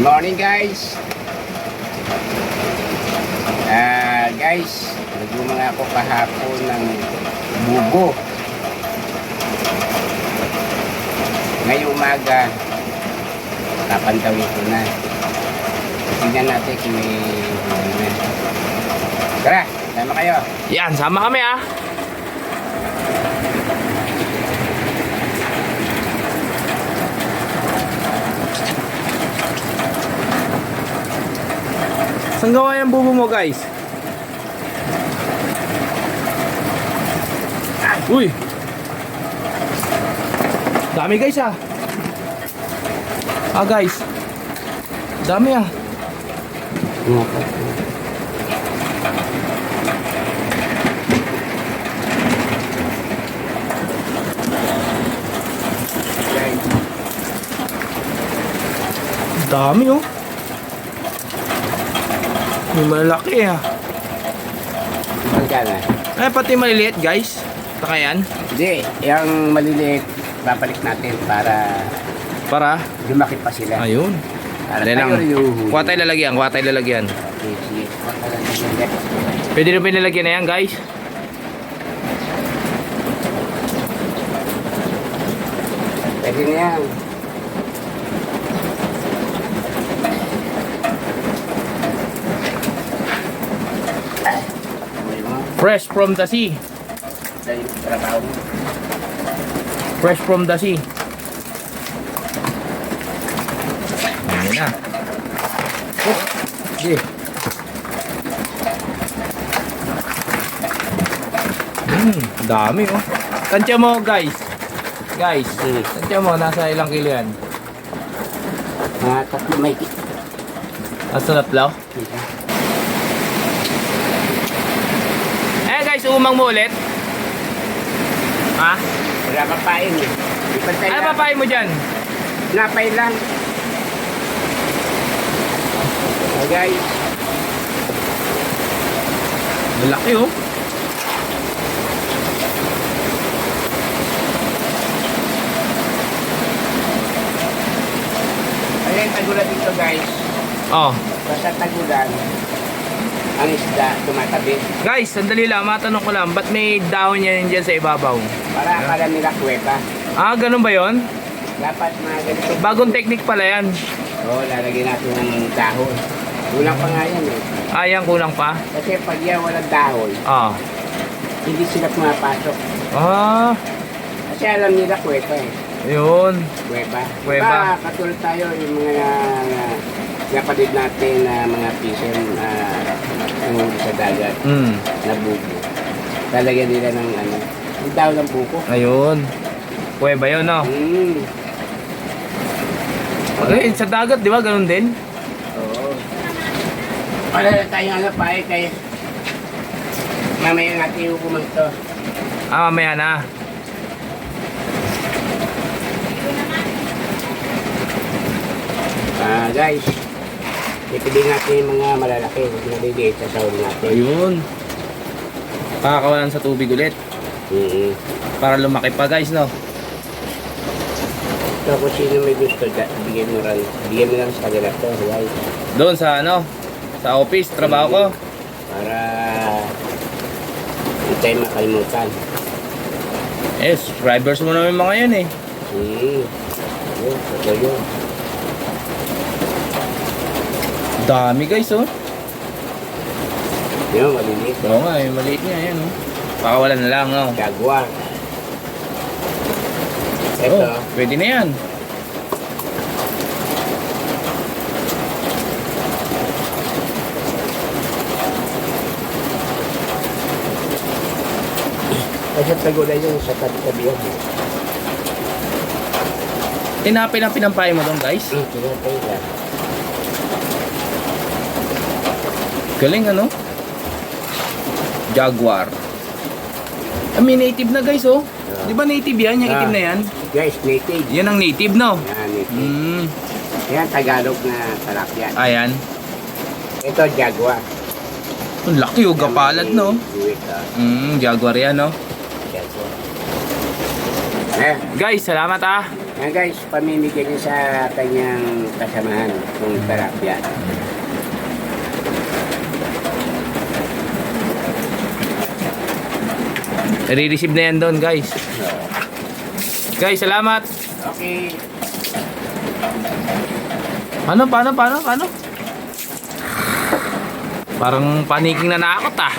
Good morning guys. Guys, nagmumanga ako kahapon ng bugo. Ngayong umaga, napantawin ko na. Tingnan natin kung may bugo na. Tara, sama kayo. Yan, sama kami ah. Saan gawa yung bubo mo guys? Uy! Dami guys ah. Guys. Dami ah. Dami oh. May malaki ah. Magkano? Ay, pati maliliit guys. Taka yan. Hindi, yung maliliit, babalik natin para Para. lumaki pa sila. Ayun. Para Dali lang. tayo yung... Kuha tayo lalagyan. Kuha tayo lalagyan. Okay, sige. Kuha tayo lalagyan. Pwede rin pinalagyan na yan guys. Pwede na yan. Fresh from the sea. Dahil trabaho mo. Fresh from the sea. Ayan na. Sige. Dami oh. Tansya mo guys. Guys, tansya mo nasa ilang kilo yan? Mga tatlo may Nasa tatlo? Eh guys, umang mo ulit. Ha? Wala papain eh. Ipantay Ano lang. papain mo dyan? Napay lang. Okay guys. Malaki oh. Ayan, tagulan dito guys. Oh. Basta tagulan, ang isda tumatabi. Guys, sandali lang, matanong ko lang, ba't may dahon yan dyan sa ibabaw? Para akala nila kuweba. Ah, ganun ba yon? Dapat mga ganito. Bagong technique pala yan. Oo, lalagyan natin ng dahon. Kulang pa nga yan eh. Ah, yan kulang pa? Kasi pag yan walang dahon, Ah. hindi sila pumapasok. Ah, Kasi alam nila kuweba eh. yun. Kuweba. Kuweba. Diba, katulad tayo yung mga kapatid natin na mga fisher nanguhuli sa dagat na buko. Lalagyan nila ng ano, yung dahon ng buko. Ayun. Kuweba yun, no? Okay, sa dagat, di ba? Ganun din? Oo. Wala na tayong ano pa eh, kaya mamaya natin hukumang to. Ah, mamaya na. Guys, ipili natin yung mga malalaki, maliliit sa sahod natin. Ayun. Pakakawalan sa tubig ulit. Para lumaki pa, guys, no? So kung sino may gusto, bigyan mo lang sa kanila to, guys. Doon sa, ano? Sa office, trabaho ko. Para hindi tayo makalimutan. Eh, subscribers mo naman mga yun, eh. Yun, ito yun. Dami, guys, oh. Yun, maliliit. Oo nga, eh. Maliit nga, yan, oh. Pakakawalan na lang, no? Jaguar. Ito. Oh, pwede na yan. Kasi tagulan yun sa tabi-tabi yan. Tinapay na pinampay mo doon, guys. Tinapay lang. Galing, ano? Jaguar. May native na, guys, oh. Di ba native yan? Yung itim na yan? Guys, native. Yan ang native, no? Yan, native. Yan, Tagalog na talapia. Ayan. Ito, Jaguar. Ang laki, oh. Gapalad, no? Buwit, Jaguar yan, no? Jaguar. Guys, salamat, ah. Yan guys, pamimigay niya sa kanyang kasamahan ng terapya. I-receive na yan doon, guys. Guys, salamat. Okay. Paano? Parang paniking na nakakot ah.